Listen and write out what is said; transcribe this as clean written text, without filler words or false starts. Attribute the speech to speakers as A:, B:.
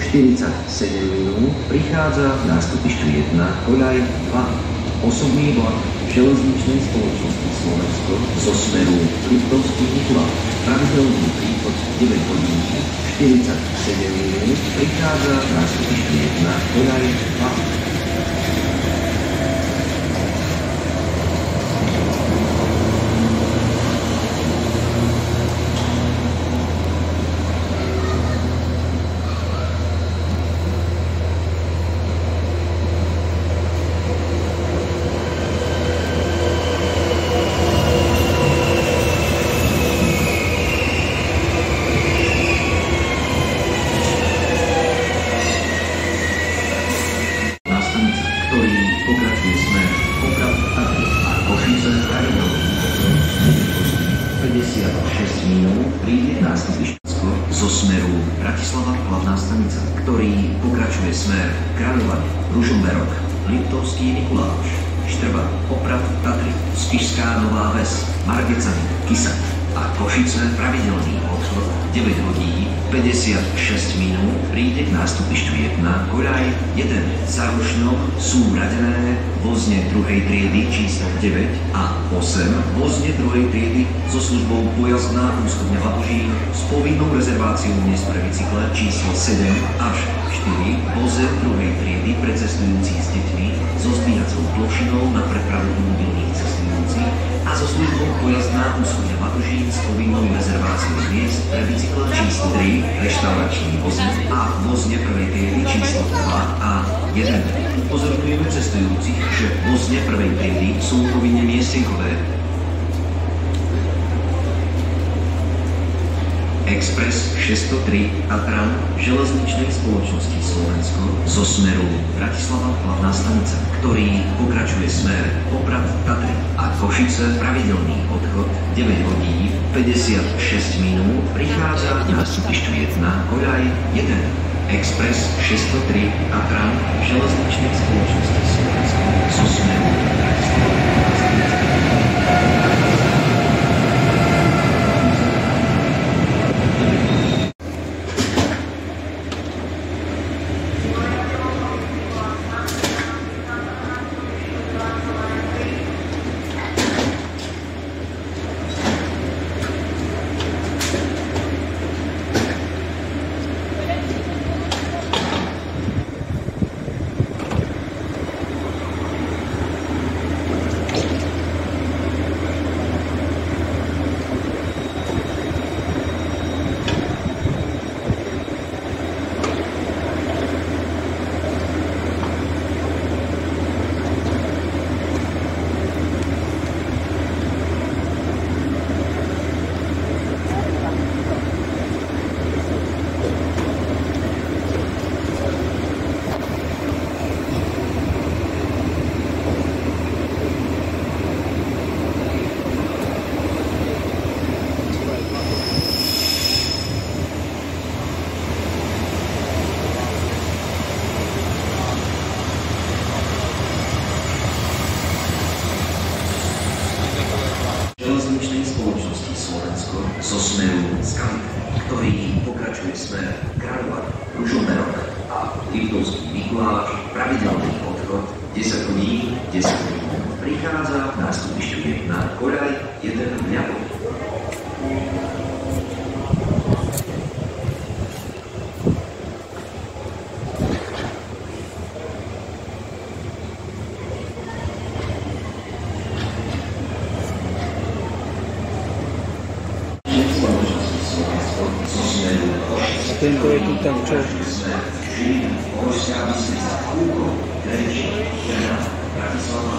A: 47 minút prichádza v nástupišťu 1 koľaj 2. Osobný vlak železničnej spoločnosti Slovensko zo smeru Liptovský Mikuláš. Pravidelný príchod 9 hodín 47 minút prichádza v nástupišťu 1 koľaj 2. Zo smeru Bratislava hlavná stanica, ktorý pokračuje smer Kráľovanie, Ružomberok, Liptovský Mikuláš, Štrba, Poprad, Tatry, Spišská Nová Ves, Margecany, Kysaň a Košice pravidelný odchod 9 hodín 56 minút príde k nástupišťu 1 koľaj 1. Za Rušňou sú radené vozne 2. triedy číslo 9 a 8 vozne 2. triedy so službou pojazdná ústupňa Latožín s povinnou rezerváciou miest pre bicykle číslo 7 až 4 voze 2. triedy pre cestujúcich s deťmi so zbíjacou plošinou na prepravu mobilných cestujúcich a so službou pojazdná ústupňa Latožín s povinnou rezerváciou miest pre bicykle číslo 3 reštauračný vozne a vozne 1. triedy číslo 2 a 1. Upozorňujeme cestujúcich, že vozne 1. triedy sú povinne miestenkové. Express 603 Tatran železničnej spoločnosti Slovensko zo smeru Bratislava hlavná stanica, ktorý pokračuje smer Poprad, Tatry a Košice pravidelný odchod 9 hodín 56 minút prichádza na nástupišťu 1 koľaj 1. Express 603 Tatran železničnej spoločnosti Slovensko zo smeru Bratislava hlavná stanica. Zo smeru Skalit, ktorý pokračuje smer Kráľovanie, Ružomberok a Liptovský Mikuláš, pravidelný odchod 10 hodín 10 minút prichádza v nástupišťu 1 koľaj 1 Mľavov.
B: Tento je tu tam čo?
A: Bratislava